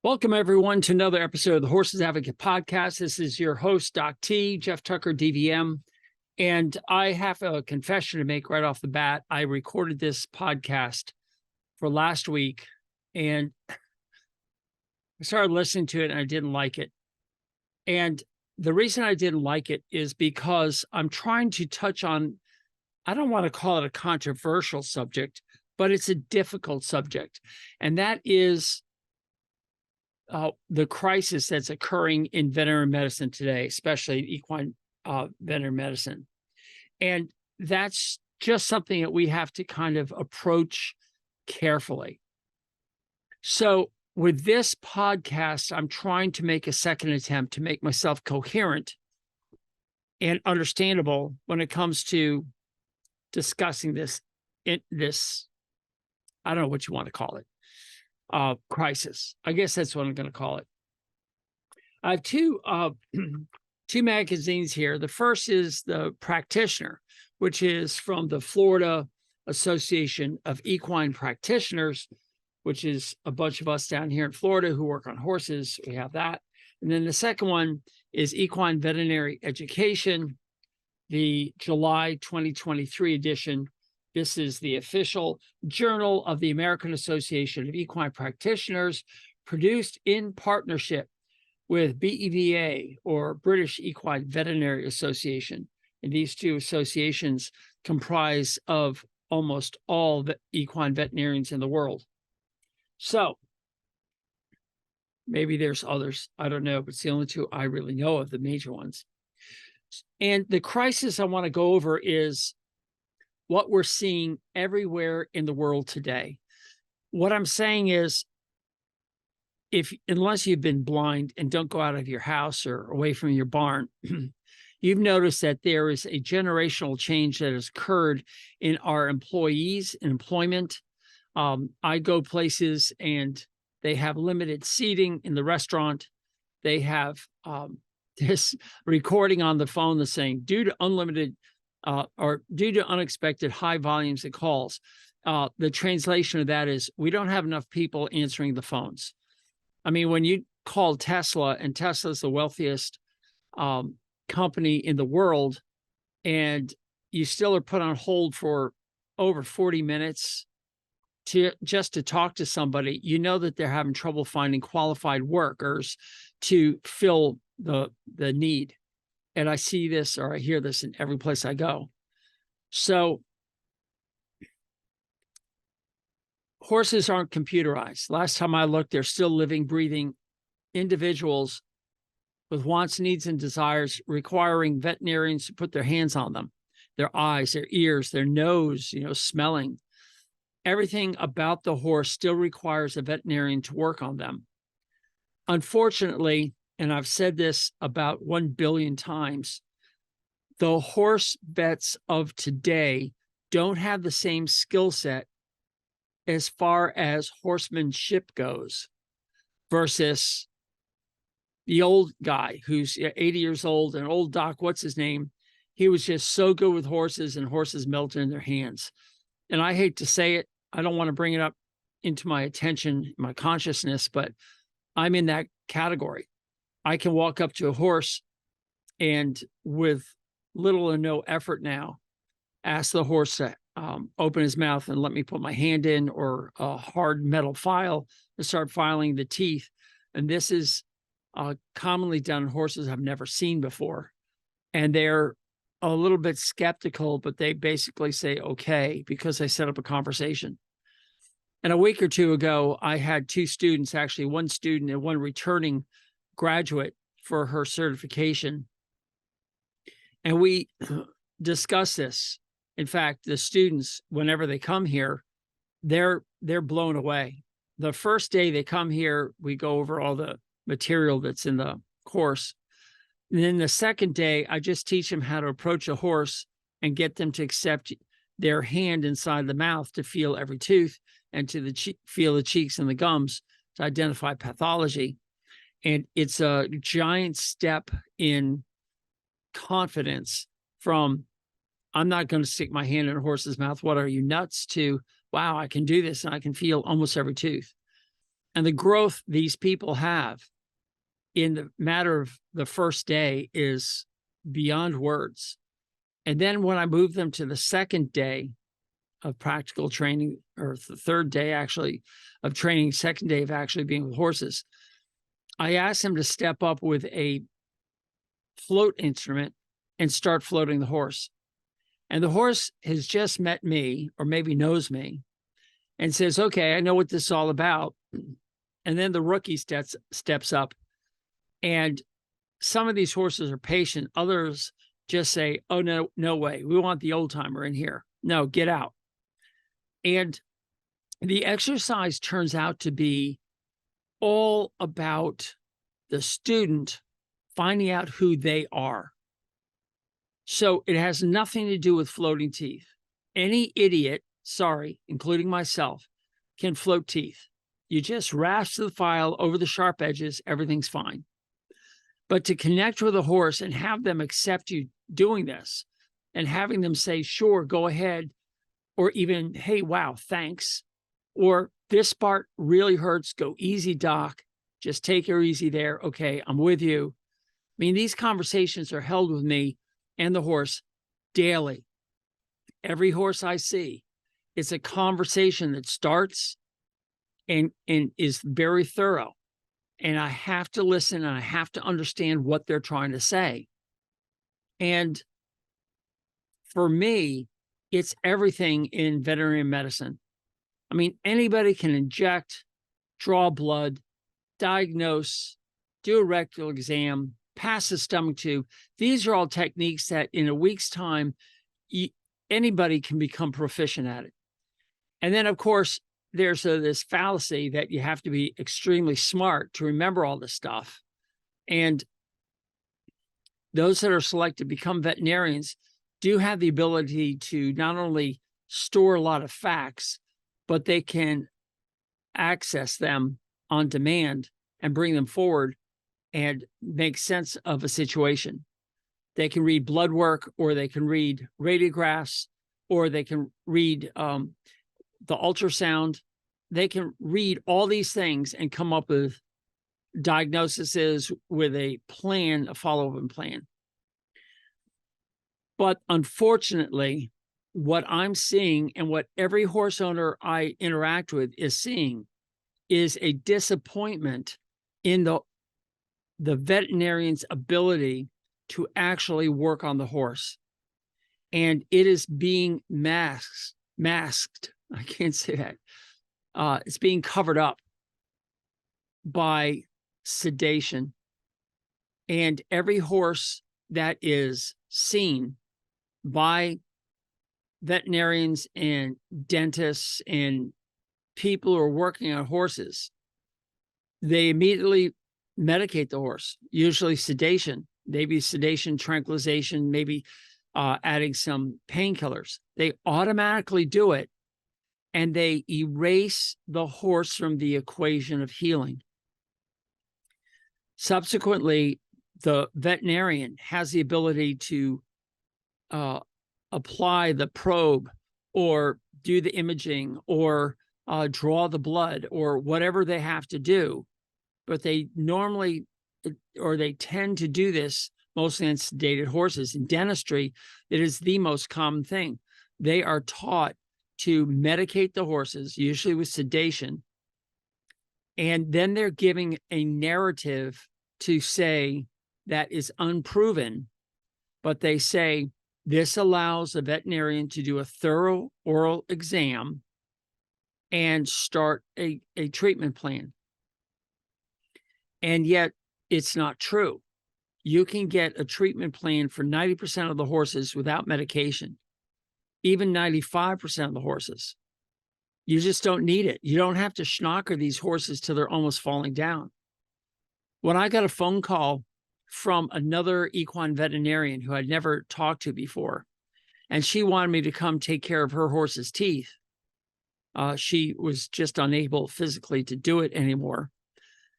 Welcome, everyone, to another episode of the Horses Advocate Podcast. This is your host, Doc T, Geoff Tucker, DVM. And I have a confession to make right off the bat. I recorded this podcast for last week, and I started listening to it, and I didn't like it. And the reason I didn't like it is because I'm trying to touch on, I don't want to call it a controversial subject, but it's a difficult subject. And that is the crisis that's occurring in veterinary medicine today, especially equine veterinary medicine. And that's just something that we have to kind of approach carefully. So with this podcast, I'm trying to make a second attempt to make myself coherent and understandable when it comes to discussing this, I don't know what you want to call it. Crisis. I guess that's what I'm going to call it. I have two magazines here. The first is The Practitioner, which is from the Florida Association of Equine Practitioners, which is a bunch of us down here in Florida who work on horses. We have that. And then the second one is Equine Veterinary Education, the July 2023 edition. This is the official journal of the American Association of Equine Practitioners, produced in partnership with BEVA, or British Equine Veterinary Association. And these two associations comprise of almost all the equine veterinarians in the world. So maybe there's others, I don't know, but it's the only two I really know of, the major ones. And the crisis I want to go over is what we're seeing everywhere in the world today. What I'm saying is, unless you've been blind and don't go out of your house or away from your barn, you've noticed that there is a generational change that has occurred in our employees and employment. I go places and they have limited seating in the restaurant. They have this recording on the phone that's saying, due to unexpected high volumes of calls. The translation of that is, we don't have enough people answering the phones. I mean, when you call Tesla, and Tesla's the wealthiest company in the world, and you still are put on hold for over 40 minutes just to talk to somebody, you know that they're having trouble finding qualified workers to fill the need. And I see this, or I hear this in every place I go. So horses aren't computerized. Last time I looked, they're still living, breathing individuals with wants, needs, and desires, requiring veterinarians to put their hands on them, their eyes, their ears, their nose, smelling. Everything about the horse still requires a veterinarian to work on them. Unfortunately, and I've said this about 1 billion times, the horse vets of today don't have the same skill set as far as horsemanship goes versus the old guy who's 80 years old, and old Doc, what's his name? He was just so good with horses, and horses melted in their hands. And I hate to say it, I don't want to bring it up into my attention, my consciousness, but I'm in that category. I can walk up to a horse and with little or no effort now, ask the horse to open his mouth and let me put my hand in, or a hard metal file to start filing the teeth. And this is commonly done in horses I've never seen before. And they're a little bit skeptical, but they basically say, okay, because I set up a conversation. And a week or two ago, I had two students, actually one student and one returning graduate for her certification. And we discuss this. In fact, the students, whenever they come here, they're blown away. The first day they come here, we go over all the material that's in the course. And then the second day, I just teach them how to approach a horse and get them to accept their hand inside the mouth to feel every tooth, and to feel the cheeks and the gums to identify pathology. And it's a giant step in confidence from, I'm not going to stick my hand in a horse's mouth, what are you, nuts, to, wow, I can do this and I can feel almost every tooth. And the growth these people have in the matter of the first day is beyond words. And then when I move them to the second day of practical training, or the third day actually of training, second day of actually being with horses, I ask them to step up with a float instrument and start floating the horse. And the horse has just met me, or maybe knows me, and says, okay, I know what this is all about. And then the rookie steps up. And some of these horses are patient. Others just say, oh, no way. We want the old timer in here. No, get out. And the exercise turns out to be all about the student finding out who they are. So it has nothing to do with floating teeth. Any idiot, sorry, including myself, can float teeth. You just rasp the file over the sharp edges, everything's fine. But to connect with a horse and have them accept you doing this and having them say, sure, go ahead, or even, hey, wow, thanks, or this part really hurts, go easy, doc, just take her easy there. Okay, I'm with you. I mean, these conversations are held with me and the horse daily. Every horse I see, it's a conversation that starts and is very thorough. And I have to listen and I have to understand what they're trying to say. And for me, it's everything in veterinary medicine. I mean, anybody can inject, draw blood, diagnose, do a rectal exam, pass a stomach tube. These are all techniques that in a week's time, anybody can become proficient at it. And then, of course, there's this fallacy that you have to be extremely smart to remember all this stuff. And those that are selected to become veterinarians do have the ability to not only store a lot of facts, but they can access them on demand and bring them forward and make sense of a situation. They can read blood work, or they can read radiographs, or they can read the ultrasound. They can read all these things and come up with diagnoses with a plan, a follow-up plan. But unfortunately, what I'm seeing and what every horse owner I interact with is seeing is a disappointment in the veterinarian's ability to actually work on the horse. And it is being masked. I can't say that. It's being covered up by sedation. And every horse that is seen by veterinarians and dentists and people who are working on horses, they immediately medicate the horse, usually sedation, maybe sedation, tranquilization, maybe adding some painkillers. They automatically do it, and they erase the horse from the equation of healing. Subsequently, the veterinarian has the ability to apply the probe or do the imaging or draw the blood or whatever they have to do. But they normally, or they tend to do this mostly on sedated horses. In dentistry, it is the most common thing. They are taught to medicate the horses, usually with sedation, and then they're giving a narrative to say that is unproven, but they say this allows a veterinarian to do a thorough oral exam and start a treatment plan. And yet it's not true. You can get a treatment plan for 90% of the horses without medication, even 95% of the horses. You just don't need it. You don't have to schnocker these horses till they're almost falling down. When I got a phone call from another equine veterinarian who I'd never talked to before, and she wanted me to come take care of her horse's teeth. She was just unable physically to do it anymore.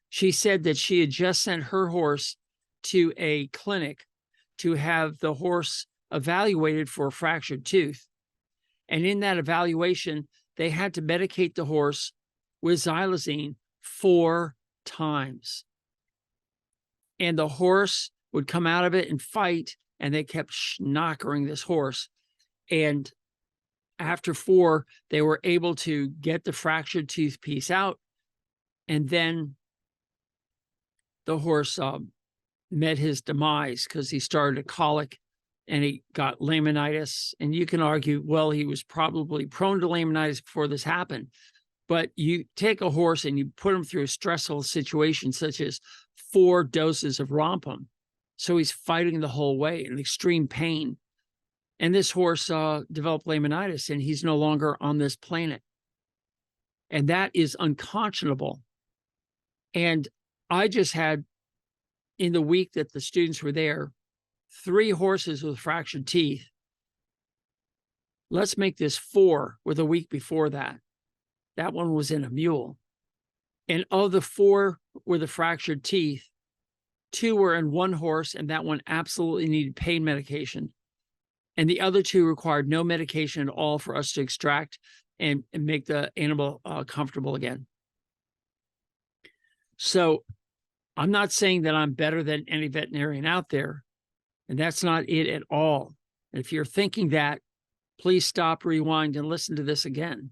She said that she had just sent her horse to a clinic to have the horse evaluated for a fractured tooth. And in that evaluation, they had to medicate the horse with xylazine 4 times. And the horse would come out of it and fight, and they kept knockering this horse. And after 4, they were able to get the fractured tooth piece out. And then the horse met his demise because he started a colic and he got laminitis. And you can argue, well, he was probably prone to laminitis before this happened. But you take a horse and you put him through a stressful situation, such as 4 doses of Rompum. So he's fighting the whole way in extreme pain. And this horse developed laminitis, and he's no longer on this planet. And that is unconscionable. And I just had, in the week that the students were there, 3 horses with fractured teeth. Let's make this 4 with a week before that. That one was in a mule. And of the 4 with the fractured teeth, 2 were in one horse, and that one absolutely needed pain medication. And the other 2 required no medication at all for us to extract and make the animal comfortable again. So I'm not saying that I'm better than any veterinarian out there, and that's not it at all. And if you're thinking that, please stop, rewind, and listen to this again.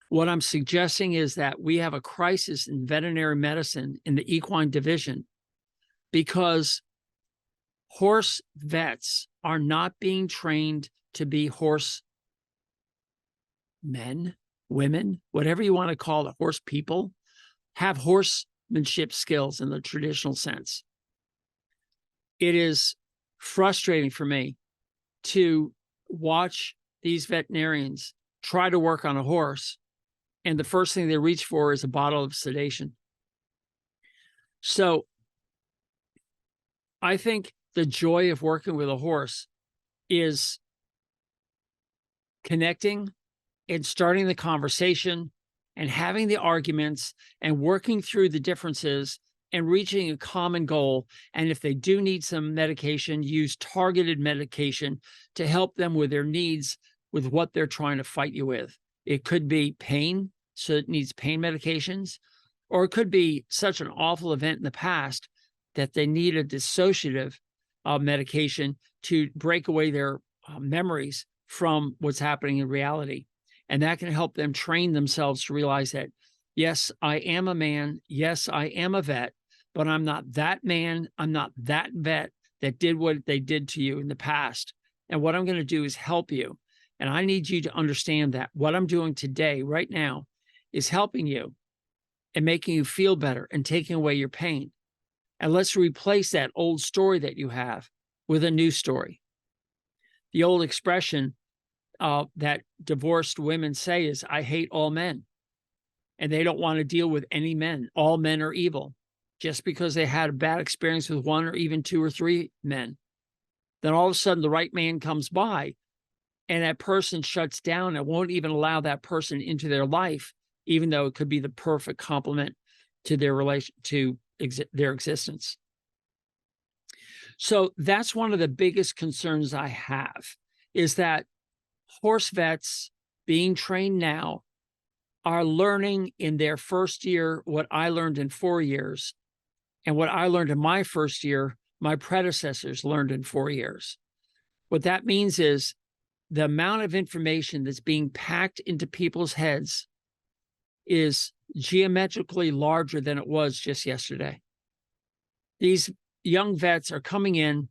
What I'm suggesting is that we have a crisis in veterinary medicine in the equine division because horse vets are not being trained to be horse men, women, whatever you want to call it, horse people, have horsemanship skills in the traditional sense. It is frustrating for me to watch these veterinarians try to work on a horse, and the first thing they reach for is a bottle of sedation. So I think the joy of working with a horse is connecting and starting the conversation and having the arguments and working through the differences and reaching a common goal. And if they do need some medication, use targeted medication to help them with their needs with what they're trying to fight you with. It could be pain, so it needs pain medications, or it could be such an awful event in the past that they need a dissociative medication to break away their memories from what's happening in reality. And that can help them train themselves to realize that, yes, I am a man. Yes, I am a vet, but I'm not that man. I'm not that vet that did what they did to you in the past. And what I'm going to do is help you. And I need you to understand that what I'm doing today, right now, is helping you and making you feel better and taking away your pain. And let's replace that old story that you have with a new story. The old expression that divorced women say is, I hate all men. And they don't want to deal with any men. All men are evil. Just because they had a bad experience with 1 or even 2 or 3 men. Then all of a sudden the right man comes by and that person shuts down and won't even allow that person into their life, even though it could be the perfect complement to their relation, to their existence. So that's one of the biggest concerns I have, is that horse vets being trained now are learning in their first year what I learned in 4 years. And what I learned in my first year, my predecessors learned in 4 years. What that means is the amount of information that's being packed into people's heads is geometrically larger than it was just yesterday. These young vets are coming in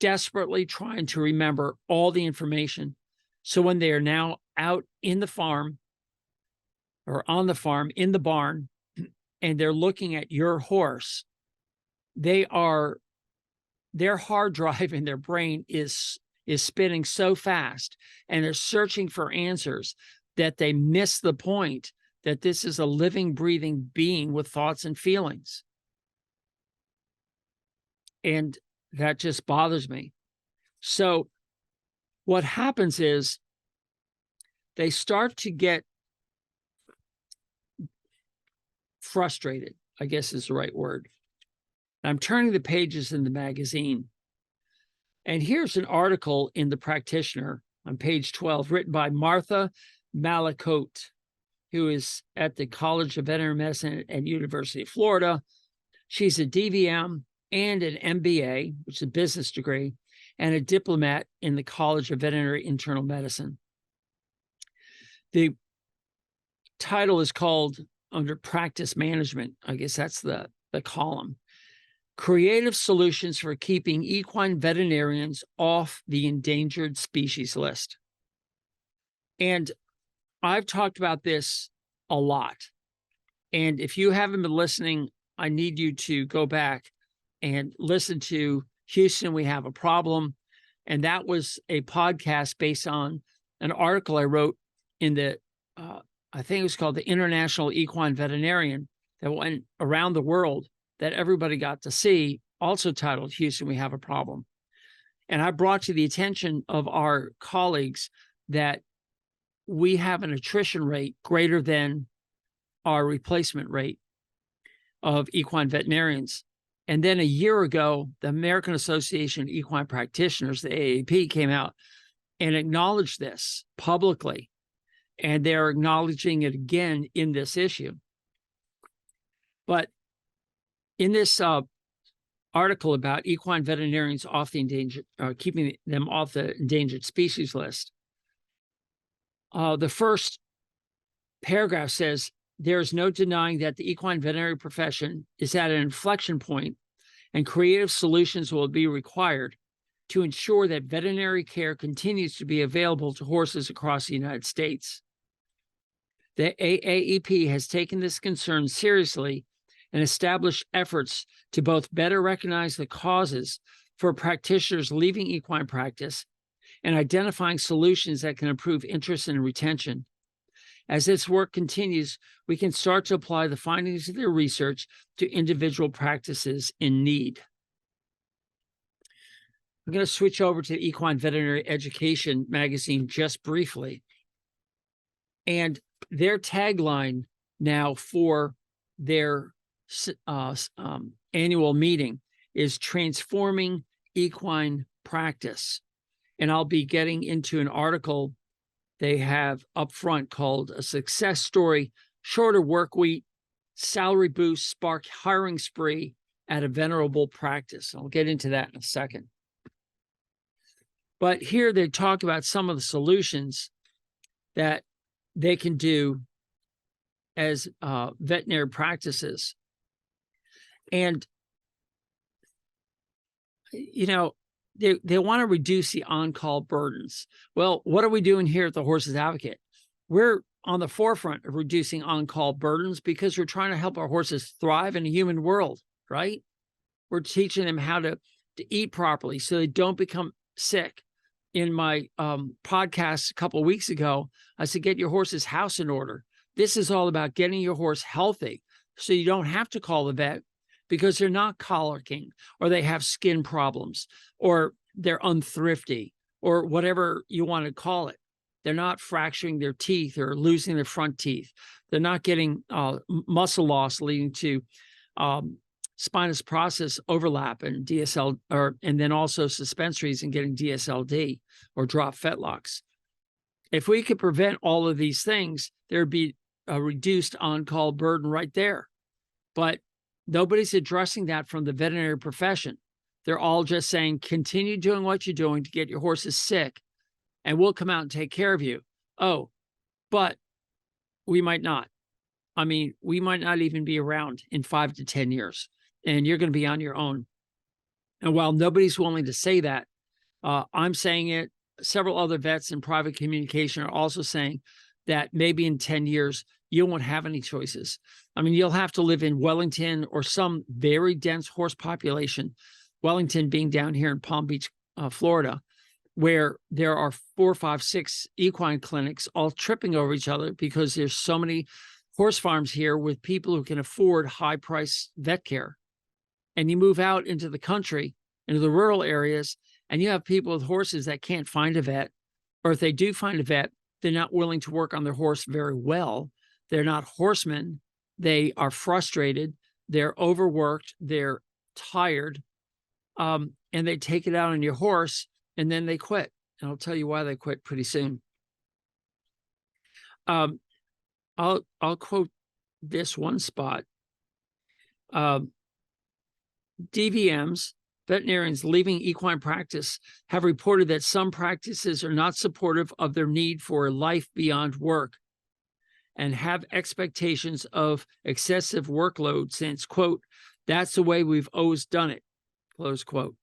desperately trying to remember all the information. So when they are now out in the farm or on the farm in the barn, and they're looking at your horse, their hard drive in their brain is spinning so fast, and they're searching for answers that they miss the point that this is a living, breathing being with thoughts and feelings. And that just bothers me. So what happens is they start to get frustrated, I guess is the right word. I'm turning the pages in the magazine. And here's an article in the Practitioner on page 12, written by Martha Malakote. who is at the College of Veterinary Medicine at University of Florida. She's a DVM and an MBA, which is a business degree, and a diplomat in the College of Veterinary Internal Medicine. The title is called, under practice management, I guess that's the column, Creative Solutions for Keeping Equine Veterinarians Off the Endangered Species List. And I've talked about this a lot. And if you haven't been listening, I need you to go back and listen to Houston, We Have a Problem. And that was a podcast based on an article I wrote in the, I think it was called the International Equine Veterinarian, that went around the world, that everybody got to see, also titled Houston, We Have a Problem. And I brought to the attention of our colleagues that we have an attrition rate greater than our replacement rate of equine veterinarians. And then a year ago, the American Association of Equine Practitioners, the AAP, came out and acknowledged this publicly. And they're acknowledging it again in this issue. But in this article about equine veterinarians off the endangered, keeping them off the endangered species list, the first paragraph says, there is no denying that the equine veterinary profession is at an inflection point, and creative solutions will be required to ensure that veterinary care continues to be available to horses across the United States. The AAEP has taken this concern seriously and established efforts to both better recognize the causes for practitioners leaving equine practice and identifying solutions that can improve interest and retention. As this work continues, we can start to apply the findings of their research to individual practices in need. I'm going to switch over to Equine Veterinary Education magazine just briefly. And their tagline now for their annual meeting is Transforming Equine Practice. And I'll be getting into an article they have up front called A Success Story, Shorter Work Week, Salary Boost Spark Hiring Spree at a Venerable Practice. I'll get into that in a second. But here they talk about some of the solutions that they can do as veterinary practices. And, you know, they want to reduce the on-call burdens. Well, what are we doing here at the Horses Advocate? We're on the forefront of reducing on-call burdens because we're trying to help our horses thrive in a human world, right? We're teaching them how to eat properly so they don't become sick. In my podcast a couple of weeks ago, I said, get your horse's house in order. This is all about getting your horse healthy so you don't have to call the vet because they're not colicking, or they have skin problems, or they're unthrifty, or whatever you want to call it. They're not fracturing their teeth or losing their front teeth. They're not getting muscle loss leading to spinous process overlap and DSL, and then also suspensories and getting DSLD or drop fetlocks. If we could prevent all of these things, there'd be a reduced on-call burden right there. But nobody's addressing that from the veterinary profession. They're all just saying, continue doing what you're doing to get your horses sick, and we'll come out and take care of you. Oh, but we might not. I mean, we might not even be around in 5 to 10 years, and you're going to be on your own. And while nobody's willing to say that, I'm saying it. Several other vets in private communication are also saying that maybe in 10 years, you won't have any choices. I mean, you'll have to live in Wellington or some very dense horse population, Wellington being down here in Palm Beach, Florida, where there are 4, 5, 6 equine clinics all tripping over each other because there's so many horse farms here with people who can afford high price vet care. And you move out into the country, into the rural areas, and you have people with horses that can't find a vet, or if they do find a vet, they're not willing to work on their horse very well. They're not horsemen. They are frustrated. They're overworked. They're tired. And they take it out on your horse, and then they quit. And I'll tell you why they quit pretty soon. I'll quote this one spot. Uh, DVMs, veterinarians leaving equine practice, have reported that some practices are not supportive of their need for a life beyond work and have expectations of excessive workload since, quote, that's the way we've always done it, close quote.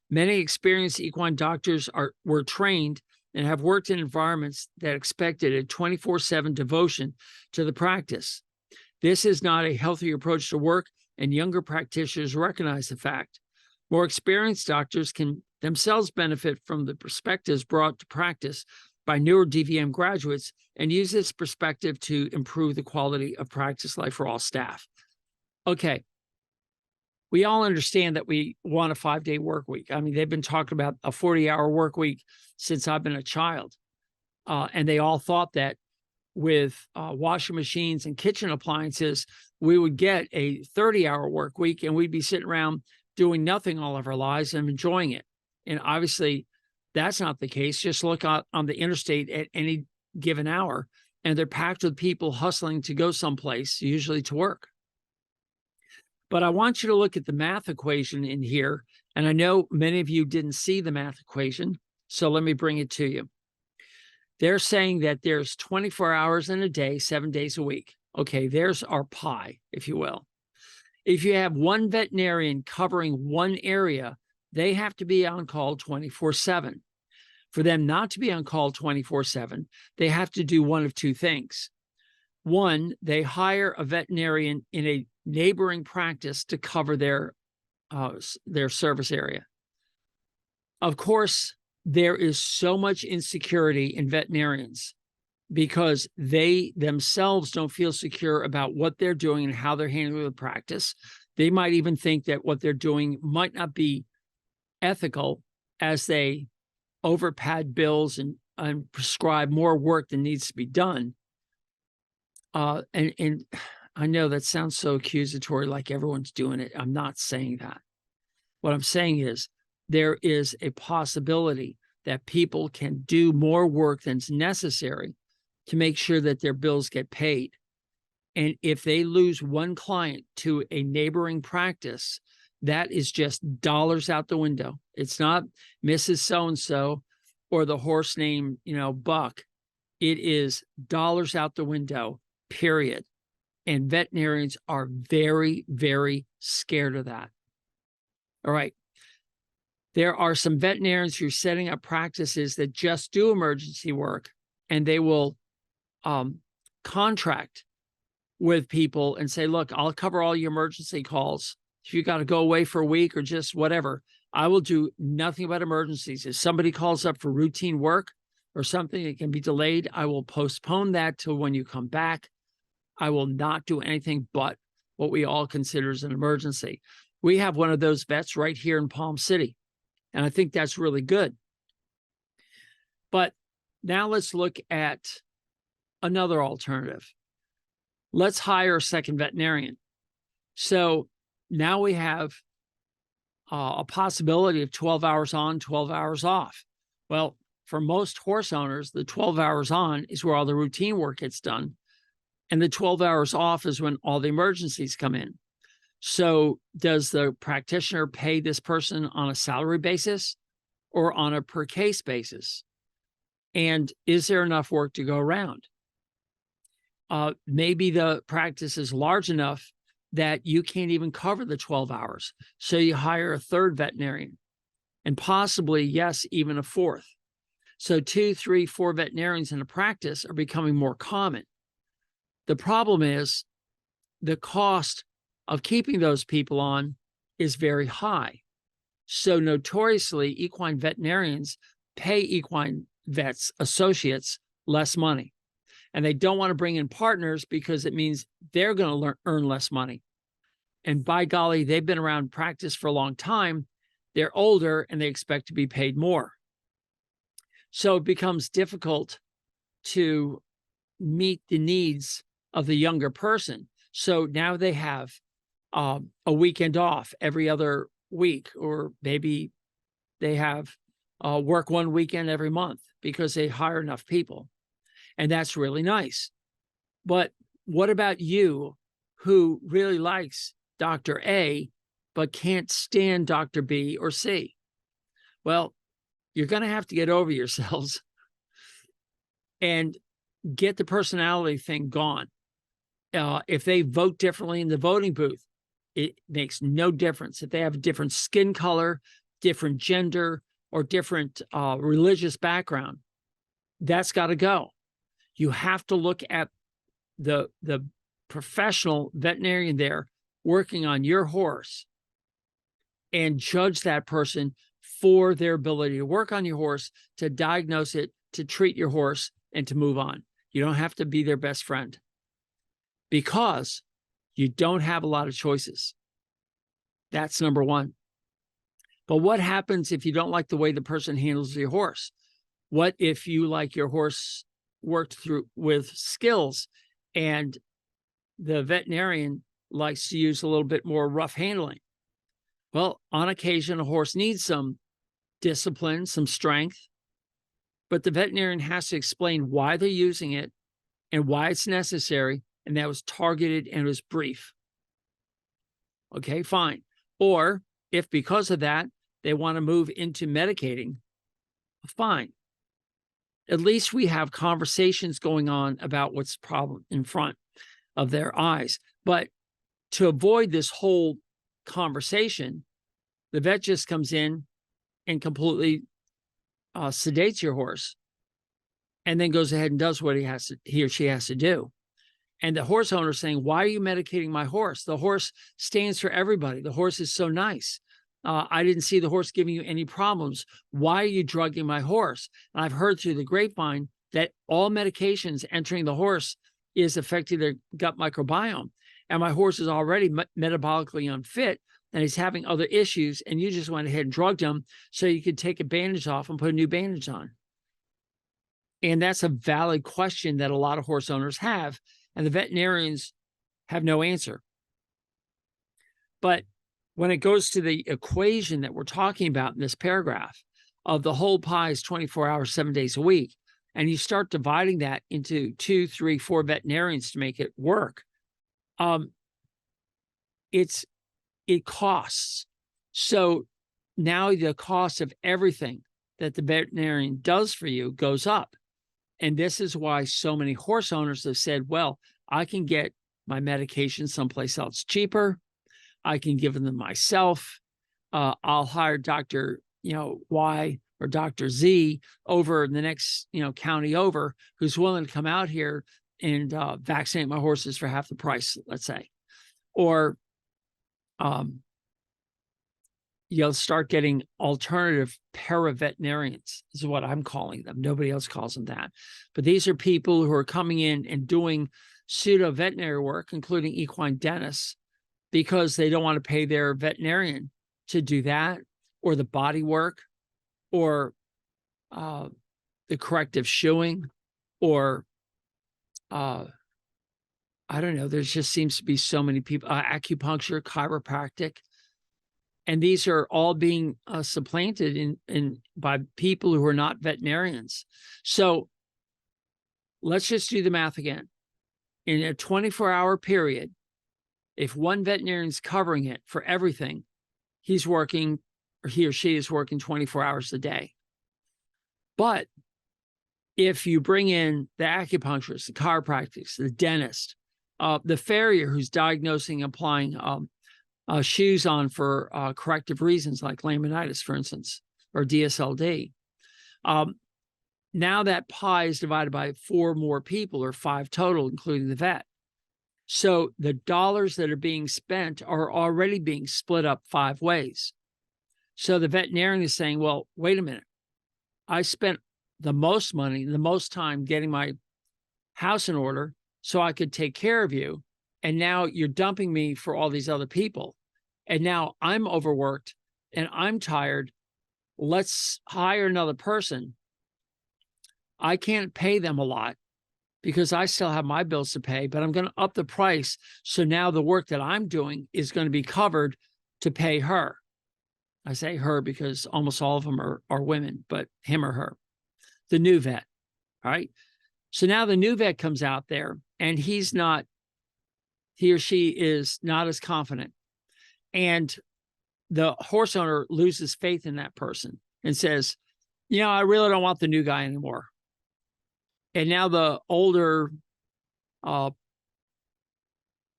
Many experienced equine doctors were trained and have worked in environments that expected a 24/7 devotion to the practice. This is not a healthy approach to work, and younger practitioners recognize the fact. More experienced doctors can themselves benefit from the perspectives brought to practice by newer DVM graduates and use this perspective to improve the quality of practice life for all staff. Okay. We all understand that we want a 5-day work week. I mean, they've been talking about a 40-hour work week since I've been a child. And they all thought that with washing machines and kitchen appliances, we would get a 30-hour work week and we'd be sitting around doing nothing all of our lives and enjoying it. And obviously, that's not the case. Just look out on the interstate at any given hour, and they're packed with people hustling to go someplace, usually to work. But I want you to look at the math equation in here. And I know many of you didn't see the math equation, so let me bring it to you. They're saying that there's 24 hours in a day, 7 days a week. Okay, there's our pie, if you will. If you have one veterinarian covering one area, they have to be on call 24/7. For them not to be on call 24/7, they have to do one of two things. One, they hire a veterinarian in a neighboring practice to cover their service area. Of course, there is so much insecurity in veterinarians because they themselves don't feel secure about what they're doing and how they're handling the practice. They might even think that what they're doing might not be ethical as they overpad bills and prescribe more work than needs to be done. And I know that sounds so accusatory, like everyone's doing it. I'm not saying that. What I'm saying is there is a possibility that people can do more work than's necessary to make sure that their bills get paid. And if they lose one client to a neighboring practice, that is just dollars out the window. It's not Mrs. So-and-so or the horse named, Buck. It is dollars out the window, period. And veterinarians are very, very scared of that. All right. There are some veterinarians who are setting up practices that just do emergency work, and they will contract with people and say, look, I'll cover all your emergency calls. If you got to go away for a week or just whatever, I will do nothing but emergencies. If somebody calls up for routine work or something that can be delayed, I will postpone that till when you come back. I will not do anything but what we all consider as an emergency. We have one of those vets right here in Palm City, and I think that's really good. But now let's look at another alternative. Let's hire a second veterinarian. So now we have a possibility of 12 hours on, 12 hours off. Well, for most horse owners, the 12 hours on is where all the routine work gets done. And the 12 hours off is when all the emergencies come in. So does the practitioner pay this person on a salary basis or on a per case basis? And is there enough work to go around? Maybe the practice is large enough that you can't even cover the 12 hours. So you hire a third veterinarian and possibly, yes, even a fourth. So 2, 3, 4 veterinarians in a practice are becoming more common. The problem is the cost of keeping those people on is very high. So notoriously, equine veterinarians pay equine vets associates less money. And they don't want to bring in partners because it means they're going to earn less money. And by golly, they've been around practice for a long time. They're older and they expect to be paid more. So it becomes difficult to meet the needs of the younger person. So now they have a weekend off every other week, or maybe they have work one weekend every month because they hire enough people. And that's really nice. But what about you who really likes Dr. A, but can't stand Dr. B or C? Well, you're going to have to get over yourselves and get the personality thing gone. If they vote differently in the voting booth, it makes no difference. If they have a different skin color, different gender, or different religious background, that's got to go. You have to look at the professional veterinarian there working on your horse and judge that person for their ability to work on your horse, to diagnose it, to treat your horse, and to move on. You don't have to be their best friend because you don't have a lot of choices. That's number one. But what happens if you don't like the way the person handles your horse? What if you like your horse worked through with skills and the veterinarian likes to use a little bit more rough handling? Well, on occasion, a horse needs some discipline, some strength, but the veterinarian has to explain why they're using it and why it's necessary, and that was targeted and it was brief. Okay, fine. Or if because of that, they want to move into medicating, fine. At least we have conversations going on about what's the problem in front of their eyes. But to avoid this whole conversation, the vet just comes in and completely sedates your horse and then goes ahead and does what he or she has to do. And the horse owner is saying, why are you medicating my horse? The horse stands for everybody. The horse is so nice. I didn't see the horse giving you any problems. Why are you drugging my horse? And I've heard through the grapevine that all medications entering the horse is affecting their gut microbiome. And my horse is already metabolically unfit and he's having other issues. And you just went ahead and drugged him so you could take a bandage off and put a new bandage on. And that's a valid question that a lot of horse owners have. And the veterinarians have no answer. But when it goes to the equation that we're talking about in this paragraph of the whole pie is 24 hours, 7 days a week, and you start dividing that into 2, 3, 4 veterinarians to make it work, it costs. So now the cost of everything that the veterinarian does for you goes up. And this is why so many horse owners have said, well, I can get my medication someplace else cheaper. I can give them myself. I'll hire Dr. Y or Dr. Z over the next, county over, who's willing to come out here and vaccinate my horses for half the price, let's say. Or you'll start getting alternative paraveterinarians, is what I'm calling them. Nobody else calls them that. But these are people who are coming in and doing pseudo veterinary work, including equine dentists, because they don't want to pay their veterinarian to do that, or the body work, or the corrective shoeing, or I don't know. There just seems to be so many people, acupuncture, chiropractic. And these are all being supplanted by people who are not veterinarians. So let's just do the math again. In a 24-hour period, if one veterinarian is covering it for everything, he's working, or he or she is working 24 hours a day. But if you bring in the acupuncturist, the chiropractors, the dentist, the farrier who's diagnosing, applying shoes on for corrective reasons like laminitis, for instance, or DSLD, now that pie is divided by 4 more people, or 5 total, including the vet. So the dollars that are being spent are already being split up 5 ways. So the veterinarian is saying, well, wait a minute. I spent the most money, the most time getting my house in order so I could take care of you. And now you're dumping me for all these other people. And now I'm overworked and I'm tired. Let's hire another person. I can't pay them a lot because I still have my bills to pay, but I'm going to up the price. So now the work that I'm doing is going to be covered to pay her. I say her because almost all of them are women, but him or her, the new vet. All right. So now the new vet comes out there and he or she is not as confident. And the horse owner loses faith in that person and says, I really don't want the new guy anymore. And now the older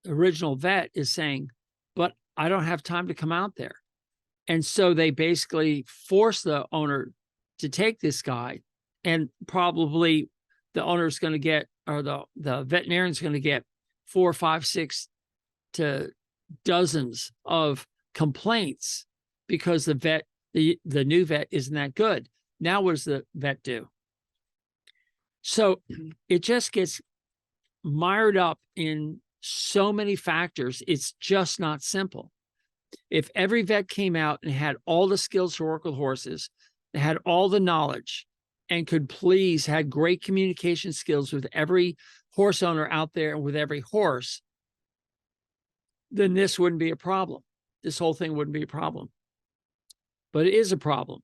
original vet is saying, but I don't have time to come out there. And so they basically force the owner to take this guy, and probably the owner's going to get, or the veterinarian's going to get 4, 5, 6 to dozens of complaints because the new vet isn't that good. Now what does the vet do? So it just gets mired up in so many factors. It's just not simple. If every vet came out and had all the skills to work with horses, had all the knowledge, and had great communication skills with every horse owner out there and with every horse, then this wouldn't be a problem. This whole thing wouldn't be a problem. But it is a problem.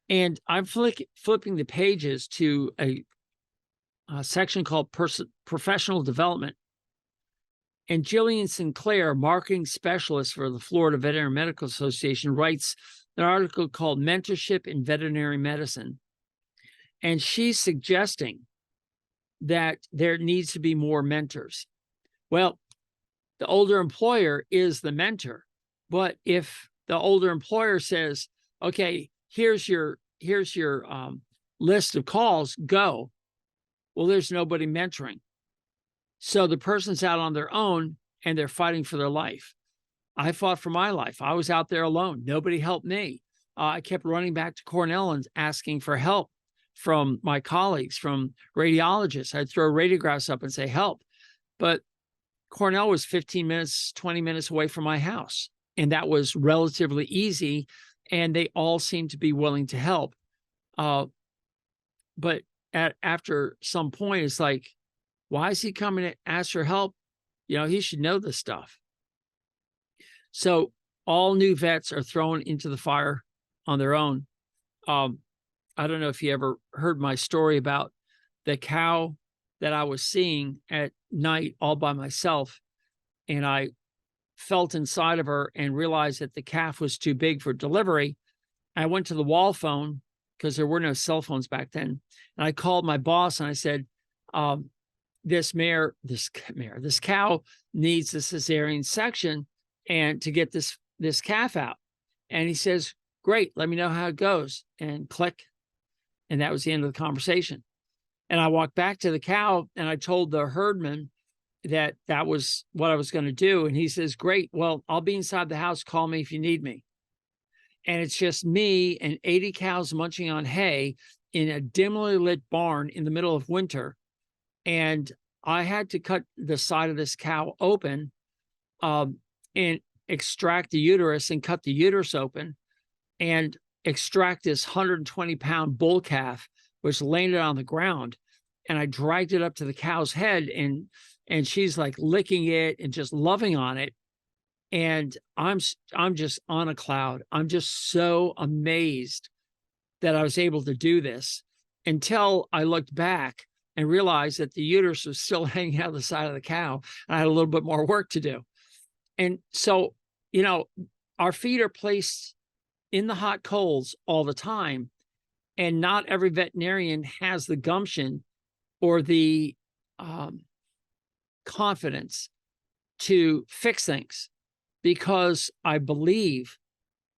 And I'm flipping the pages to a section called Professional Development. And Jillian Sinclair, marketing specialist for the Florida Veterinary Medical Association, writes an article called Mentorship in Veterinary Medicine. And she's suggesting that there needs to be more mentors. Well, the older employer is the mentor. But if the older employer says, okay, here's your list of calls, go. Well, there's nobody mentoring. So the person's out on their own and they're fighting for their life. I fought for my life. I was out there alone. Nobody helped me. I kept running back to Cornell and asking for help from my colleagues, from radiologists. I'd throw radiographs up and say, help. But Cornell was 15 minutes, 20 minutes away from my house. And that was relatively easy. And they all seemed to be willing to help. But after some point, it's like, why is he coming to ask for help? He should know this stuff. So all new vets are thrown into the fire on their own. I don't know if you ever heard my story about the cow that I was seeing at night all by myself. And I felt inside of her and realized that the calf was too big for delivery. I went to the wall phone because there were no cell phones back then. And I called my boss and I said, this cow needs a cesarean section and to get this calf out. And he says, great, let me know how it goes. And click. And that was the end of the conversation. And I walked back to the cow and I told the herdman that was what I was going to do. And he says, great, well, I'll be inside the house. Call me if you need me. And it's just me and 80 cows munching on hay in a dimly lit barn in the middle of winter. And I had to cut the side of this cow open and extract the uterus and cut the uterus open and extract this 120-pound bull calf, which landed on the ground. And I dragged it up to the cow's head and she's like licking it and just loving on it. And I'm just on a cloud. I'm just so amazed that I was able to do this until I looked back and realized that the uterus was still hanging out the side of the cow. And I had a little bit more work to do. And so, our feet are placed in the hot coals all the time. And not every veterinarian has the gumption or the confidence to fix things, because I believe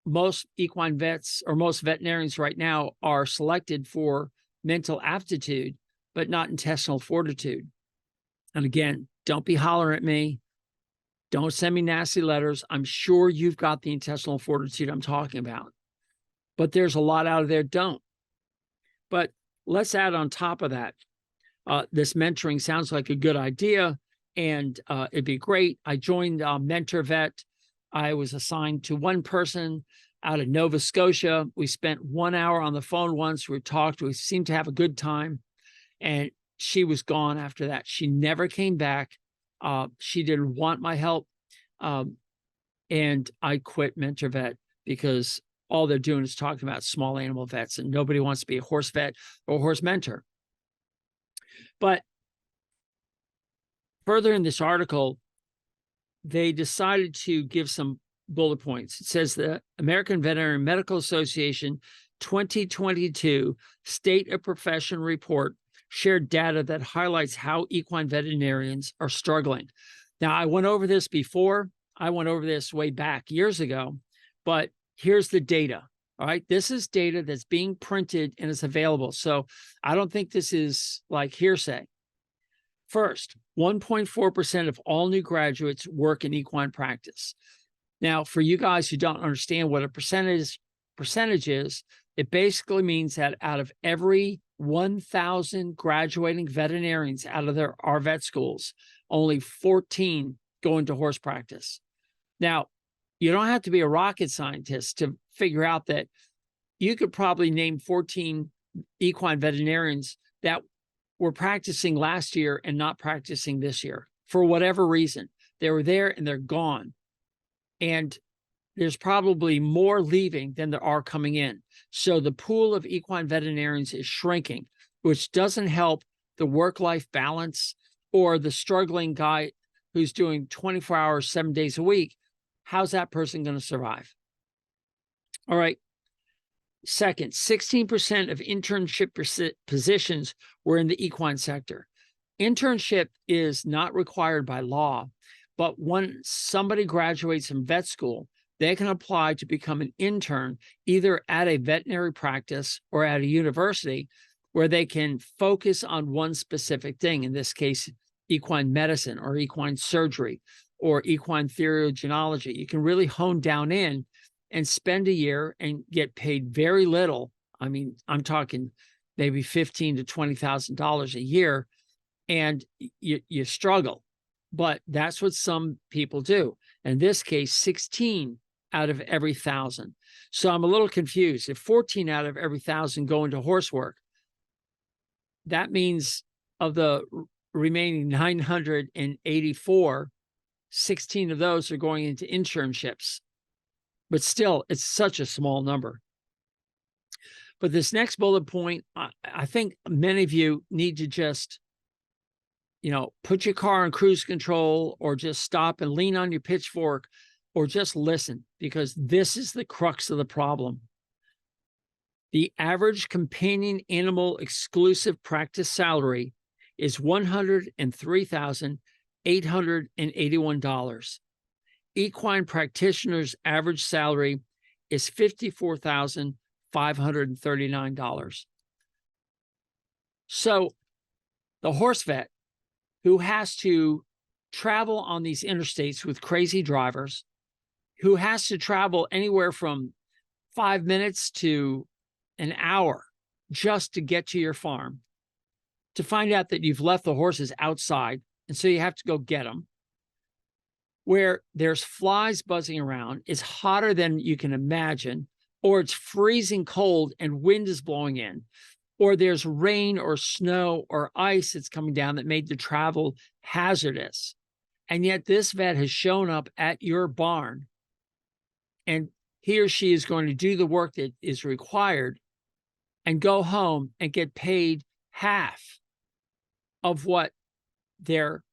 most equine vets or most veterinarians right now are selected for mental aptitude, but not intestinal fortitude. And again, don't be hollering at me. Don't send me nasty letters. I'm sure you've got the intestinal fortitude I'm talking about, but there's a lot out of there don't. But let's add on top of that, this mentoring sounds like a good idea, and it'd be great. I joined Mentor Vet. I was assigned to one person out of Nova Scotia. We spent 1 hour on the phone once. We talked. We seemed to have a good time. And she was gone after that. She never came back. She didn't want my help. And I quit Mentor Vet because all they're doing is talking about small animal vets, and nobody wants to be a horse vet or a horse mentor. But further in this article, they decided to give some bullet points. It says the American Veterinary Medical Association 2022 State of Profession report shared data that highlights how equine veterinarians are struggling. Now, I went over this before. I went over this way back years ago, but here's the data. All right. This is data that's being printed and is available. So I don't think this is like hearsay. First, 1.4% of all new graduates work in equine practice. Now, for you guys who don't understand what a percentage is, it basically means that out of every 1,000 graduating veterinarians out of our vet schools, only 14 go into horse practice. Now, you don't have to be a rocket scientist to figure out that you could probably name 14 equine veterinarians that were practicing last year and not practicing this year for whatever reason. They were there and they're gone. And there's probably more leaving than there are coming in. So the pool of equine veterinarians is shrinking, which doesn't help the work-life balance or the struggling guy who's doing 24 hours, 7 days a week. How's that person going to survive? All right. Second, 16% of internship positions were in the equine sector. Internship is not required by law, but when somebody graduates from vet school, they can apply to become an intern either at a veterinary practice or at a university where they can focus on one specific thing, in this case, equine medicine or equine surgery or equine theriogenology. You can really hone down in and spend a year and get paid very little. I mean, I'm talking maybe $15,000 to $20,000 a year, and you struggle. But that's what some people do. In this case, 16 out of every 1,000. So I'm a little confused. If 14 out of every 1,000 go into horse work, that means of the remaining 984, 16 of those are going into internships. But still, it's such a small number. But this next bullet point, I think many of you need to just, put your car on cruise control or just stop and lean on your pitchfork or just listen, because this is the crux of the problem. The average companion animal exclusive practice salary is $103,881. Equine practitioners' average salary is $54,539. So the horse vet who has to travel on these interstates with crazy drivers, who has to travel anywhere from 5 minutes to an hour just to get to your farm, to find out that you've left the horses outside, and so you have to go get them, where there's flies buzzing around, it's hotter than you can imagine, or it's freezing cold and wind is blowing in, or there's rain or snow or ice that's coming down that made the travel hazardous. And yet this vet has shown up at your barn, and he or she is going to do the work that is required and go home and get paid half of what their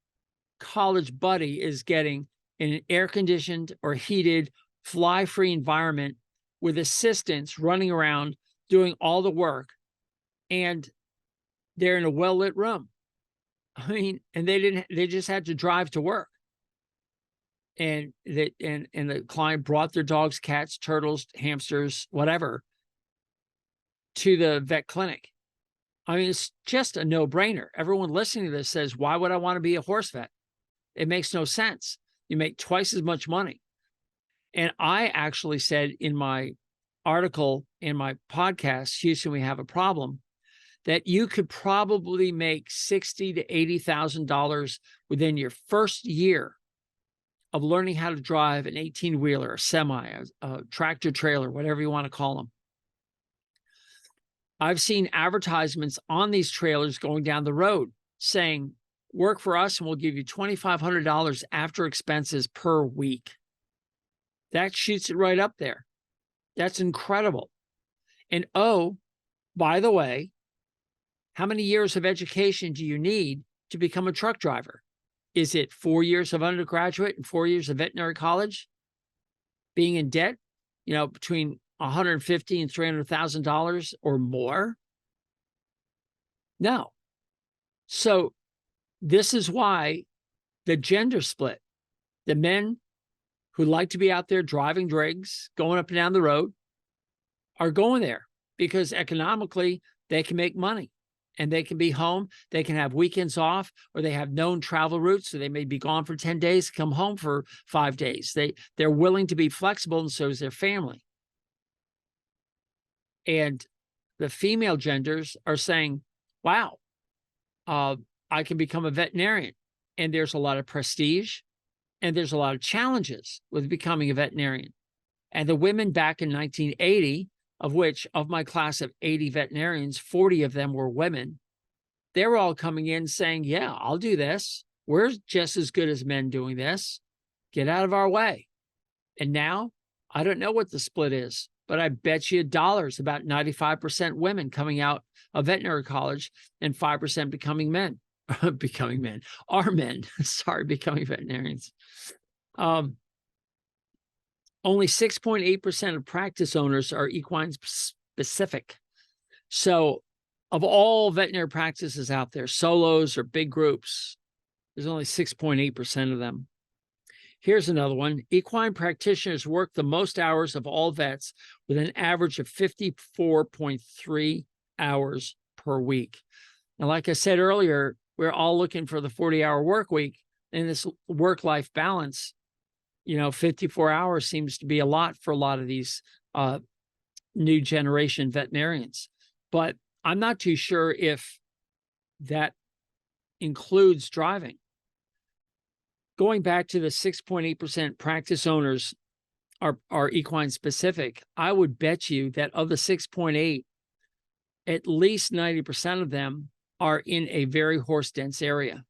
college buddy is getting in an air-conditioned or heated, fly-free environment with assistants running around doing all the work, and they're in a well-lit room. I mean, and they just had to drive to work. And the client brought their dogs, cats, turtles, hamsters, whatever, to the vet clinic. I mean, it's just a no-brainer. Everyone listening to this says, why would I want to be a horse vet? It makes no sense. You make twice as much money. And I actually said in my article, in my podcast, Houston, We Have a Problem, that you could probably make $60,000 to $80,000 within your first year of learning how to drive an 18-wheeler, a semi, a tractor trailer, whatever you want to call them. I've seen advertisements on these trailers going down the road saying, work for us and we'll give you $2,500 after expenses per week. That shoots it right up there. That's incredible. And oh, by the way, how many years of education do you need to become a truck driver? Is it 4 years of undergraduate and 4 years of veterinary college? Being in debt, between $150,000 and $300,000 or more? No. So this is why the gender split, the men who like to be out there driving rigs, going up and down the road, are going there because economically they can make money and they can be home. They can have weekends off, or they have known travel routes. So they may be gone for 10 days, come home for 5 days. They're willing to be flexible, and so is their family. And the female genders are saying, wow, I can become a veterinarian. And there's a lot of prestige and there's a lot of challenges with becoming a veterinarian. And the women back in 1980, of which of my class of 80 veterinarians, 40 of them were women, they were all coming in saying, yeah, I'll do this. We're just as good as men doing this. Get out of our way. And now, I don't know what the split is, but I bet you dollars about 95% women coming out of veterinary college and 5% becoming men. Becoming men. Are men. Sorry, becoming veterinarians. Only 6.8% of practice owners are equine specific. So of all veterinary practices out there, solos or big groups, there's only 6.8% of them. Here's another one. Equine practitioners work the most hours of all vets with an average of 54.3 hours per week. And like I said earlier, we're all looking for the 40-hour work week, and this work-life balance. 54 hours seems to be a lot for a lot of these new generation veterinarians. But I'm not too sure if that includes driving. Going back to the 6.8% practice owners are equine specific, I would bet you that of the 6.8, at least 90% of them are in a very horse-dense area.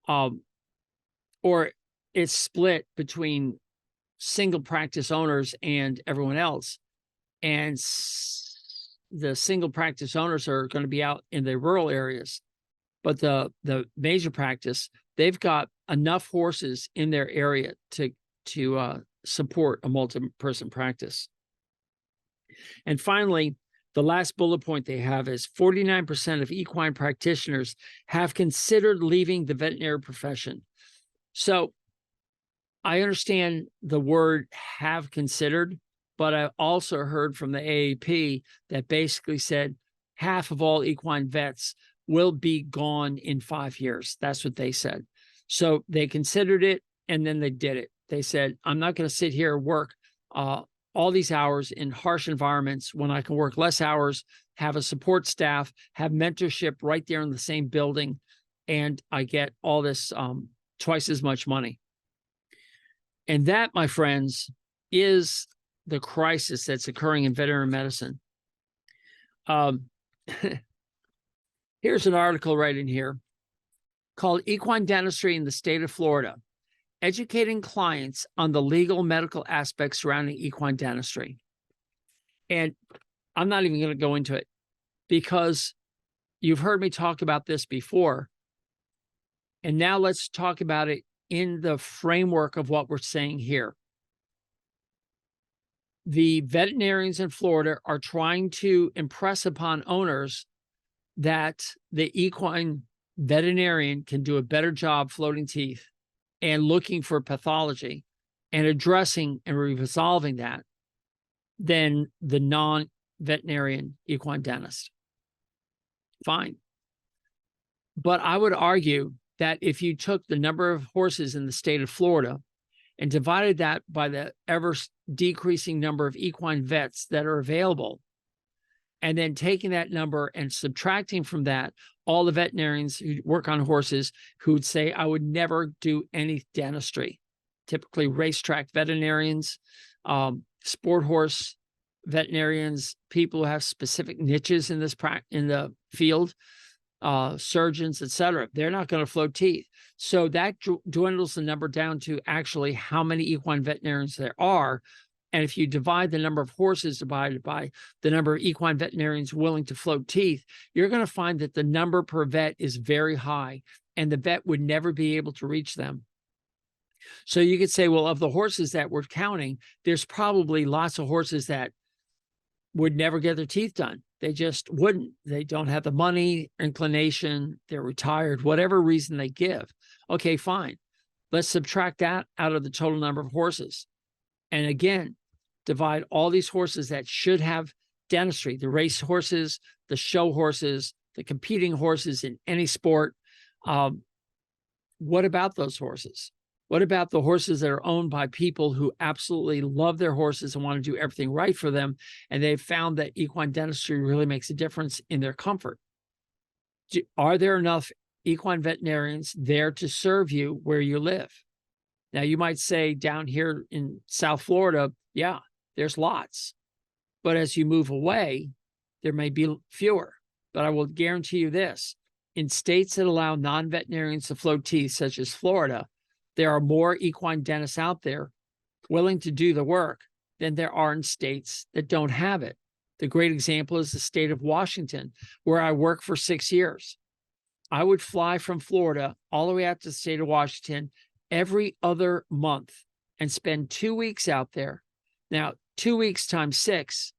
Or it's split between single practice owners and everyone else. And the single practice owners are going to be out in the rural areas. But the major practice, they've got enough horses in their area to support a multi-person practice. And finally, the last bullet point they have is 49% of equine practitioners have considered leaving the veterinary profession. So I understand the word have considered, but I also heard from the AAP that basically said half of all equine vets will be gone in 5 years. That's what they said. So they considered it and then they did it. They said, I'm not going to sit here and work all these hours in harsh environments when I can work less hours, have a support staff, have mentorship right there in the same building, and I get all this twice as much money. And that, my friends, is the crisis that's occurring in veterinary medicine. Here's an article right in here called Equine Dentistry in the State of Florida, Educating Clients on the Legal Medical Aspects Surrounding Equine Dentistry. And I'm not even going to go into it because you've heard me talk about this before. And now let's talk about it in the framework of what we're saying here. The veterinarians in Florida are trying to impress upon owners that the equine veterinarian can do a better job floating teeth and looking for pathology and addressing and resolving that than the non-veterinarian equine dentist. Fine. But I would argue that if you took the number of horses in the state of Florida and divided that by the ever decreasing number of equine vets that are available, and then taking that number and subtracting from that all the veterinarians who work on horses who would say, I would never do any dentistry, typically racetrack veterinarians, sport horse veterinarians, people who have specific niches in the field, surgeons, etc. They're not going to float teeth. So that dwindles the number down to actually how many equine veterinarians there are. And if you divide the number of horses divided by the number of equine veterinarians willing to float teeth, you're going to find that the number per vet is very high. and the vet would never be able to reach them. So you could say, well, of the horses that we're counting, there's probably lots of horses that would never get their teeth done. They just wouldn't. They don't have the money, inclination, they're retired, whatever reason they give. Okay, fine. Let's subtract that out of the total number of horses. And again, divide all these horses that should have dentistry, the race horses, the show horses, the competing horses in any sport. What about those horses? What about the horses that are owned by people who absolutely love their horses and want to do everything right for them? And they've found that equine dentistry really makes a difference in their comfort. Are there enough equine veterinarians there to serve you where you live? Now, you might say down here in South Florida, yeah, there's lots. But as you move away, there may be fewer. But I will guarantee you this, in states that allow non-veterinarians to float teeth, such as Florida, there are more equine dentists out there willing to do the work than there are in states that don't have it. The great example is the state of Washington, where I worked for 6 years. I would fly from Florida all the way out to the state of Washington every other month and spend 2 weeks out there. Now, 2 weeks times 6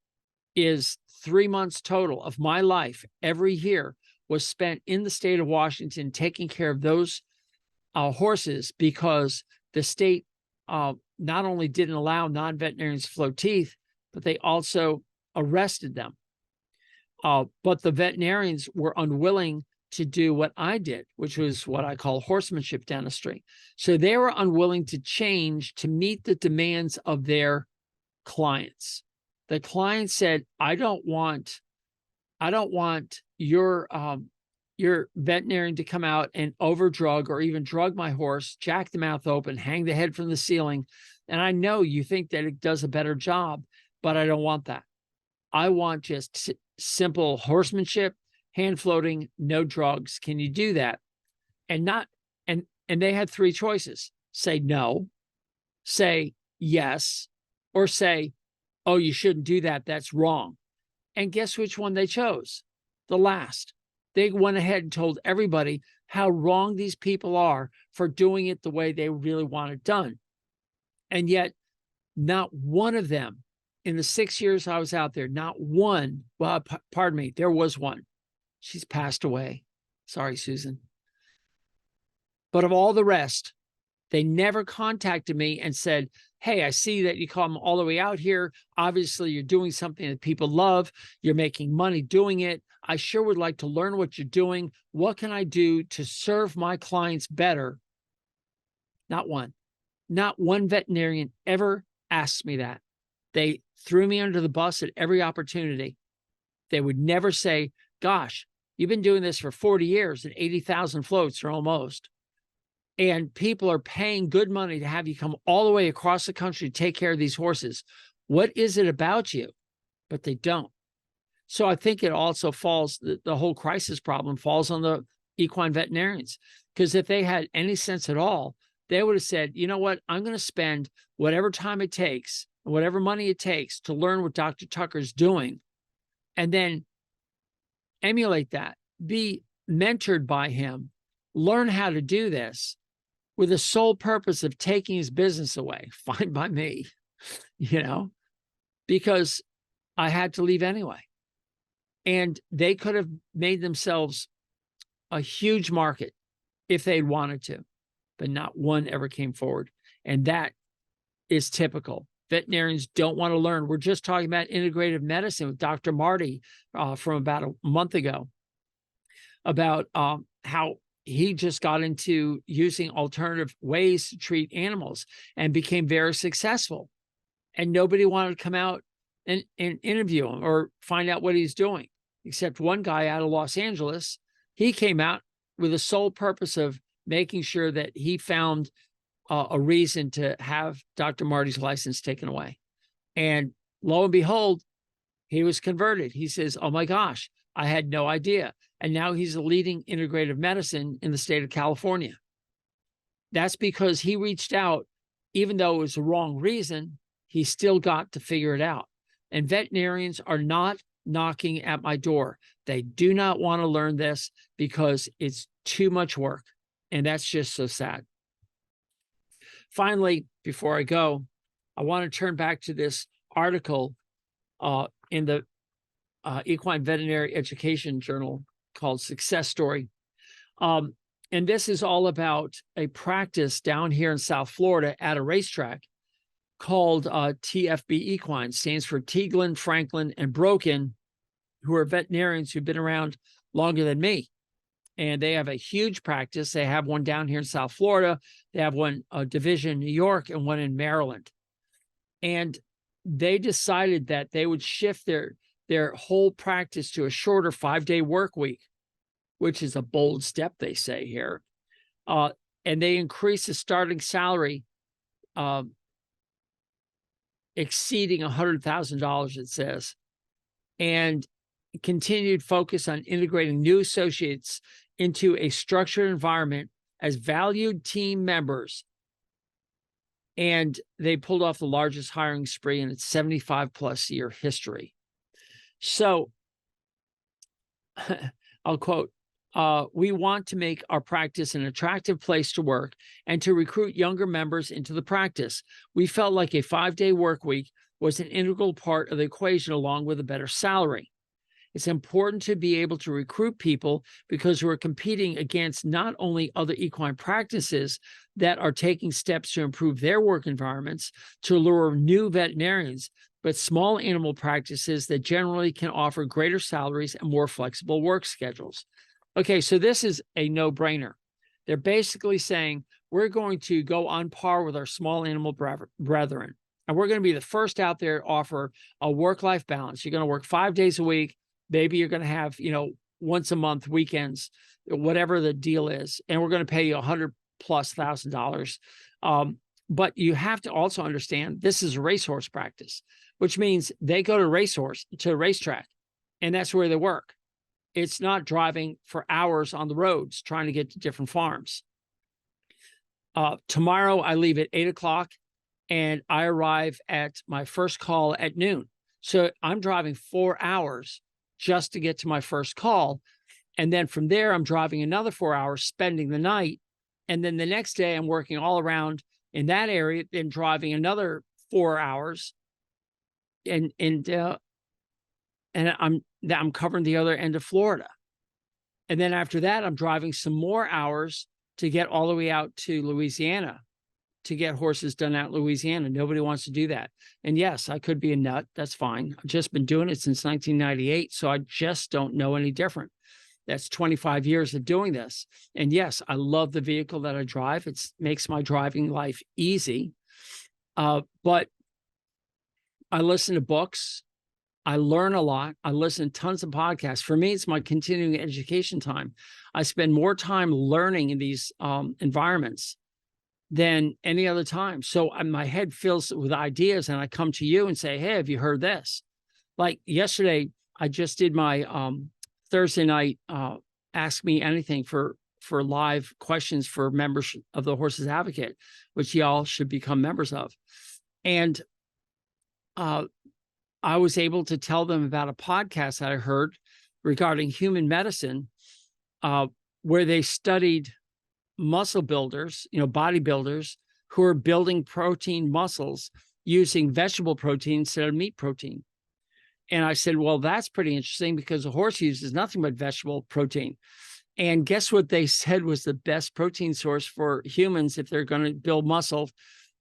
is 3 months total of my life every year was spent in the state of Washington taking care of those horses, because the state not only didn't allow non-veterinarians to float teeth, but they also arrested them. But the veterinarians were unwilling to do what I did, which was what I call horsemanship dentistry. So they were unwilling to change to meet the demands of their clients. The client said, I don't want your veterinarian to come out and overdrug or even drug my horse, jack the mouth open, hang the head from the ceiling. And I know you think that it does a better job, but I don't want that. I want just simple horsemanship, hand floating, no drugs. Can you do that? And they had 3 choices: say no, say yes, or say, oh, you shouldn't do that. That's wrong. And guess which one they chose? The last. They went ahead and told everybody how wrong these people are for doing it the way they really want it done. And yet, not one of them, in the 6 years I was out there, not one, well, pardon me, there was one. She's passed away. Sorry, Susan. But of all the rest, they never contacted me and said, hey, I see that you come all the way out here. Obviously, you're doing something that people love. You're making money doing it. I sure would like to learn what you're doing. What can I do to serve my clients better? Not one. Not one veterinarian ever asked me that. They threw me under the bus at every opportunity. They would never say, gosh, you've been doing this for 40 years and 80,000 floats or almost. And people are paying good money to have you come all the way across the country to take care of these horses. What is it about you? But they don't. So I think it also falls, the whole crisis problem falls on the equine veterinarians. Because if they had any sense at all, they would have said, you know what, I'm going to spend whatever time it takes, whatever money it takes to learn what Dr. Tucker's doing, and then emulate that, be mentored by him, learn how to do this with the sole purpose of taking his business away. Fine by me, because I had to leave anyway. And they could have made themselves a huge market if they'd wanted to, but not one ever came forward. And that is typical. Veterinarians don't want to learn. We're just talking about integrative medicine with Dr. Marty from about a month ago, about how he just got into using alternative ways to treat animals and became very successful. And nobody wanted to come out and interview him or find out what he's doing, except one guy out of Los Angeles. He came out with the sole purpose of making sure that he found a reason to have Dr. Marty's license taken away. And lo and behold, he was converted. He says, oh my gosh, I had no idea. And now he's a leading integrative medicine in the state of California. That's because he reached out, even though it was the wrong reason, he still got to figure it out. And veterinarians are not knocking at my door. They do not want to learn this because it's too much work. And that's just so sad. Finally, before I go, I want to turn back to this article in the Equine Veterinary Education Journal called Success Story. And this is all about a practice down here in South Florida at a racetrack called TFB Equine. Stands for Teaglin, Franklin, and Broken, who are veterinarians who've been around longer than me. And they have a huge practice. They have one down here in South Florida. They have one division in New York and one in Maryland. And they decided that they would shift their whole practice to a shorter 5-day work week, which is a bold step, they say here. And they increased the starting salary exceeding $100,000, it says, and continued focus on integrating new associates into a structured environment as valued team members. And they pulled off the largest hiring spree in its 75-plus year history. So I'll quote, we want to make our practice an attractive place to work and to recruit younger members into the practice. We felt like a 5-day work week was an integral part of the equation along with a better salary. It's important to be able to recruit people because we're competing against not only other equine practices that are taking steps to improve their work environments to lure new veterinarians, but small animal practices that generally can offer greater salaries and more flexible work schedules. Okay, so this is a no-brainer. They're basically saying we're going to go on par with our small animal brethren, and we're going to be the first out there to offer a work-life balance. You're going to work 5 days a week. Maybe you're going to have, once a month weekends, whatever the deal is, and we're going to pay you $100,000+. But you have to also understand this is a racehorse practice, which means they go to a racetrack, and that's where they work. It's not driving for hours on the roads trying to get to different farms. Tomorrow I leave at 8 o'clock and I arrive at my first call at noon. So I'm driving 4 hours just to get to my first call. And then from there, I'm driving another 4 hours, spending the night. And then the next day I'm working all around in that area, then driving another 4 hours. And I'm covering the other end of Florida. And then after that, I'm driving some more hours to get all the way out to Louisiana to get horses done out in Louisiana. Nobody wants to do that. And yes, I could be a nut. That's fine. I've just been doing it since 1998. So I just don't know any different. That's 25 years of doing this. And yes, I love the vehicle that I drive. It makes my driving life easy. But I listen to books. I learn a lot. I listen to tons of podcasts. For me, it's my continuing education time. I spend more time learning in these environments than any other time. So my head fills with ideas, and I come to you and say, hey, have you heard this? Like yesterday, I just did my Thursday night Ask Me Anything for live questions for members of the Horses Advocate, which y'all should become members of. And I was able to tell them about a podcast that I heard regarding human medicine, where they studied muscle builders, bodybuilders who are building protein muscles using vegetable protein instead of meat protein. And I said, well, that's pretty interesting because a horse uses nothing but vegetable protein. And guess what they said was the best protein source for humans if they're going to build muscle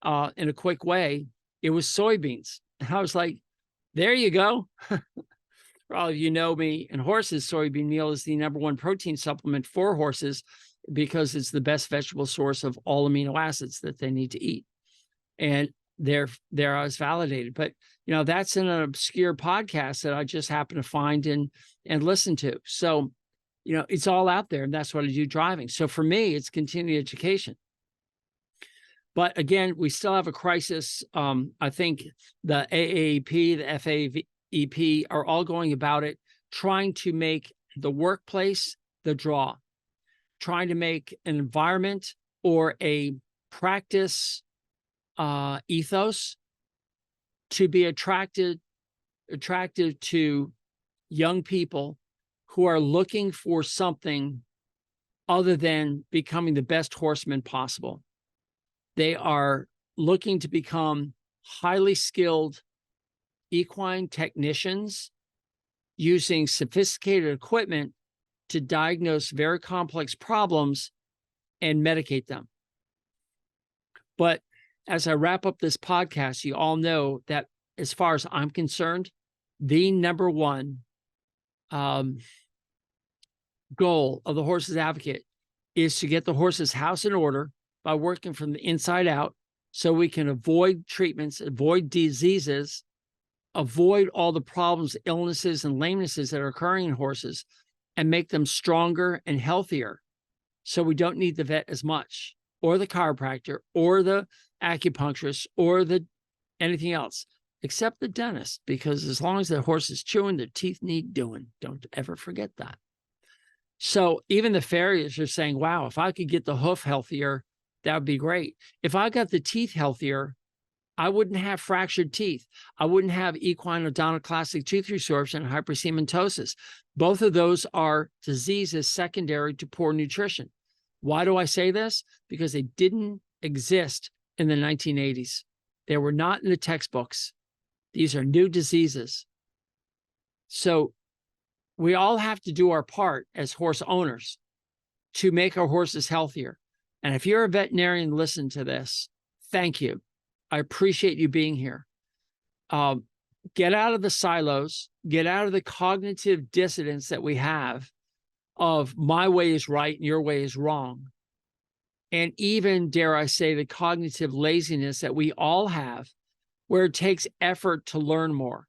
in a quick way? It was soybeans. And I was like, there you go. For all of you know me and horses, soybean meal is the #1 protein supplement for horses because it's the best vegetable source of all amino acids that they need to eat. And there I was validated. But, that's in an obscure podcast that I just happened to find and listen to. So, it's all out there, and that's what I do driving. So for me, it's continuing education. But again, we still have a crisis. I think the AAEP, the FAEP are all going about it, trying to make the workplace the draw, trying to make an environment or a practice ethos to be attractive to young people who are looking for something other than becoming the best horseman possible. They are looking to become highly skilled equine technicians using sophisticated equipment to diagnose very complex problems and medicate them. But as I wrap up this podcast, you all know that as far as I'm concerned, the number one goal of the horse's advocate is to get the horse's house in order by working from the inside out so we can avoid treatments, avoid diseases, avoid all the problems, illnesses, and lamenesses that are occurring in horses, and make them stronger and healthier so we don't need the vet as much, or the chiropractor, or the acupuncturist, or the anything else, except the dentist, because as long as the horse is chewing, their teeth need doing. Don't ever forget that. So even the farriers are saying, wow, if I could get the hoof healthier, that would be great. If I got the teeth healthier, I wouldn't have fractured teeth. I wouldn't have equine odontoclastic tooth resorption and hypercementosis. Both of those are diseases secondary to poor nutrition. Why do I say this? Because they didn't exist in the 1980s. They were not in the textbooks. These are new diseases. So we all have to do our part as horse owners to make our horses healthier. And if you're a veterinarian, listen to this. Thank you. I appreciate you being here. Get out of the silos, get out of the cognitive dissonance that we have of my way is right and your way is wrong. And even, dare I say, the cognitive laziness that we all have, where it takes effort to learn more.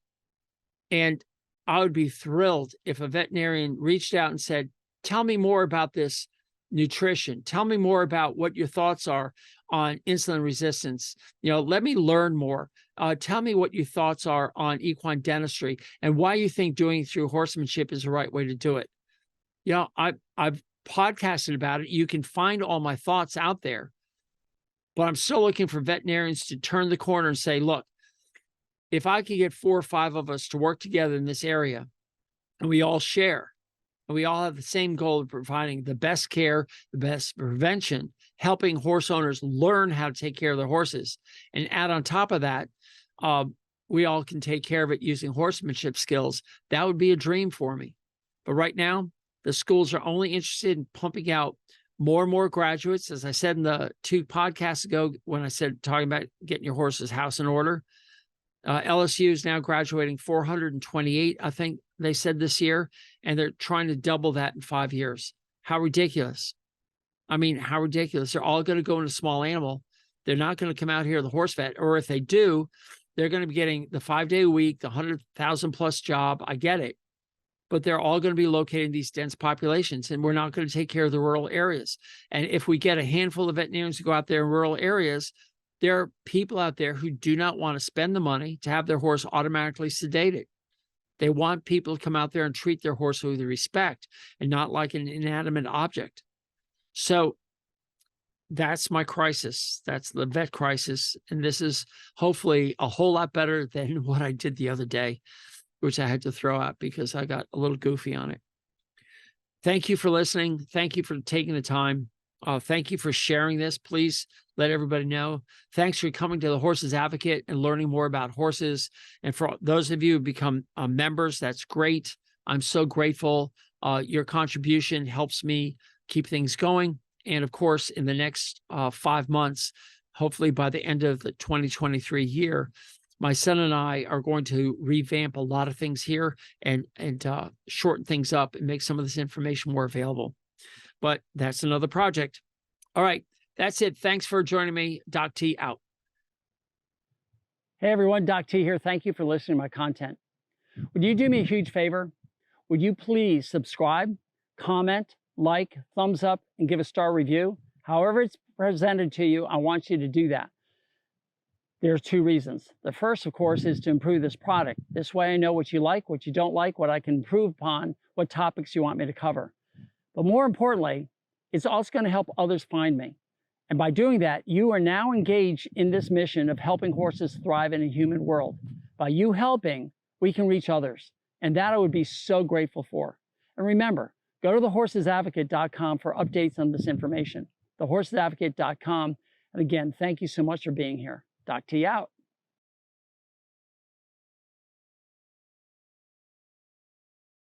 And I would be thrilled if a veterinarian reached out and said, tell me more about this nutrition. Tell me more about what your thoughts are on insulin resistance. Let me learn more. Tell me what your thoughts are on equine dentistry and why you think doing it through horsemanship is the right way to do it. I've podcasted about it. You can find all my thoughts out there, but I'm still looking for veterinarians to turn the corner and say, look, if I could get 4 or 5 of us to work together in this area and we all share, and we all have the same goal of providing the best care, the best prevention, helping horse owners learn how to take care of their horses. And add on top of that, we all can take care of it using horsemanship skills. That would be a dream for me. But right now, the schools are only interested in pumping out more and more graduates. As I said in the 2 podcasts ago, when I said talking about getting your horse's house in order, LSU is now graduating 428, I think they said this year, and they're trying to double that in 5 years. How ridiculous. I mean, how ridiculous. They're all going to go into small animal. They're not going to come out here the horse vet, or if they do, they're going to be getting the 5-day a week, the 100,000 plus job. I get it. But they're all going to be located in these dense populations, and we're not going to take care of the rural areas. And if we get a handful of veterinarians to go out there in rural areas, there are people out there who do not want to spend the money to have their horse automatically sedated. They want people to come out there and treat their horse with respect and not like an inanimate object. So that's my crisis. That's the vet crisis. And this is hopefully a whole lot better than what I did the other day, which I had to throw out because I got a little goofy on it. Thank you for listening. Thank you for taking the time. Thank you for sharing this. Please let everybody know. Thanks for coming to the Horse's Advocate and learning more about horses. And for those of you who become members, that's great. I'm so grateful. Your contribution helps me keep things going. And of course, in the next 5 months, hopefully by the end of the 2023 year, my son and I are going to revamp a lot of things here and shorten things up and make some of this information more available. But that's another project. All right, that's it. Thanks for joining me. Doc T out. Hey everyone, Doc T here. Thank you for listening to my content. Would you do me a huge favor? Would you please subscribe, comment, like, thumbs up, and give a star review? However it's presented to you, I want you to do that. There's 2 reasons. The first, of course, is to improve this product. This way I know what you like, what you don't like, what I can improve upon, what topics you want me to cover. But more importantly, it's also going to help others find me. And by doing that, you are now engaged in this mission of helping horses thrive in a human world. By you helping, we can reach others. And that I would be so grateful for. And remember, Go to thehorsesadvocate.com for updates on this information. Thehorsesadvocate.com. And again, thank you so much for being here. Doc T out.